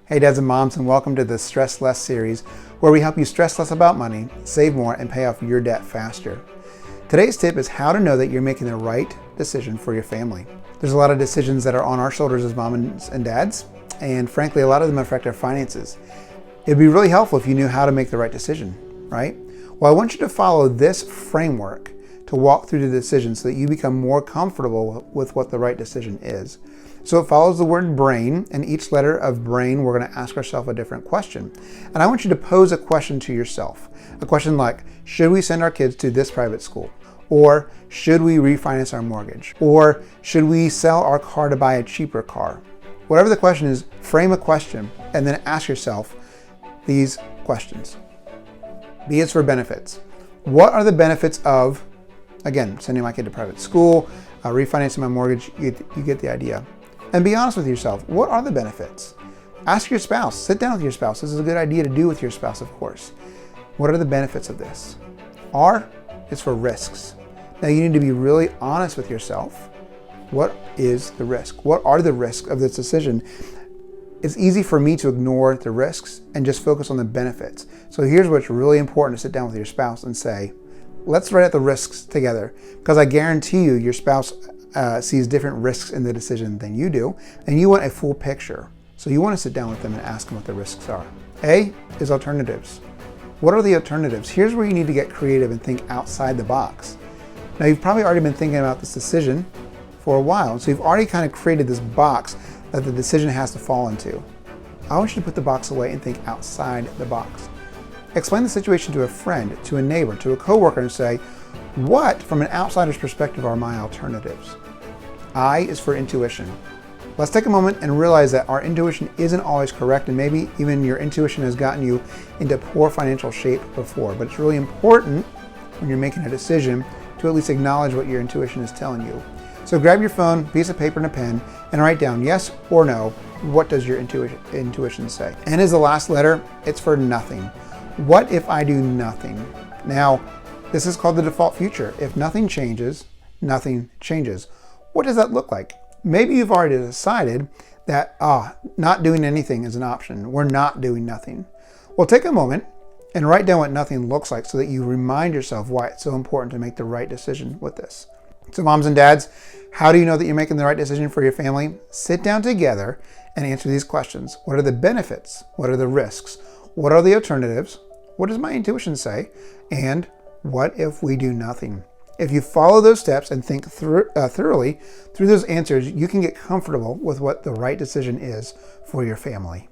Hey dads and moms, and welcome to the Stress Less series, where we help you stress less about money, save more, and pay off your debt faster. Today's tip is how to know that you're making the right decision for your family. There's a lot of decisions that are on our shoulders as moms and dads, and frankly, a lot of them affect our finances. It'd be really helpful if you knew how to make the right decision, right? Well, I want you to follow this framework to walk through the decision so that you become more comfortable with what the right decision is. So it follows the word brain, and each letter of brain, we're going to ask ourselves a different question. And I want you to pose a question to yourself. A question like, should we send our kids to this private school? Or should we refinance our mortgage? Or should we sell our car to buy a cheaper car? Whatever the question is, frame a question and then ask yourself these questions. B is for benefits. What are the benefits of, again, sending my kid to private school, refinancing my mortgage? You get the idea. And be honest with yourself. What are the benefits? Ask your spouse. Sit down with your spouse. This is a good idea to do with your spouse, of course. What are the benefits of this? R is for risks. Now you need to be really honest with yourself. What is the risk? What are the risks of this decision? It's easy for me to ignore the risks and just focus on the benefits. So here's what's really important to sit down with your spouse and say, let's write out the risks together, because I guarantee you your spouse sees different risks in the decision than you do, and you want a full picture. So you want to sit down with them and ask them what the risks are. A is alternatives. What are the alternatives? Here's where you need to get creative and think outside the box. Now you've probably already been thinking about this decision for a while, so you've already kind of created this box that the decision has to fall into. I want you to put the box away and think outside the box. Explain the situation to a friend, to a neighbor, to a coworker, and say, what, from an outsider's perspective, are my alternatives? I is for intuition. Let's take a moment and realize that our intuition isn't always correct, and maybe even your intuition has gotten you into poor financial shape before, but it's really important when you're making a decision to at least acknowledge what your intuition is telling you. So grab your phone, piece of paper, and a pen, and write down yes or no. What does your intuition say? N is the last letter. It's for nothing. What if I do nothing? Now, this is called the default future. If nothing changes, nothing changes. What does that look like? Maybe you've already decided that not doing anything is an option. We're not doing nothing. Well, take a moment and write down what nothing looks like so that you remind yourself why it's so important to make the right decision with this. So moms and dads, how do you know that you're making the right decision for your family? Sit down together and answer these questions. What are the benefits? What are the risks? What are the alternatives? What does my intuition say? And what if we do nothing? If you follow those steps and think thoroughly through those answers, you can get comfortable with what the right decision is for your family.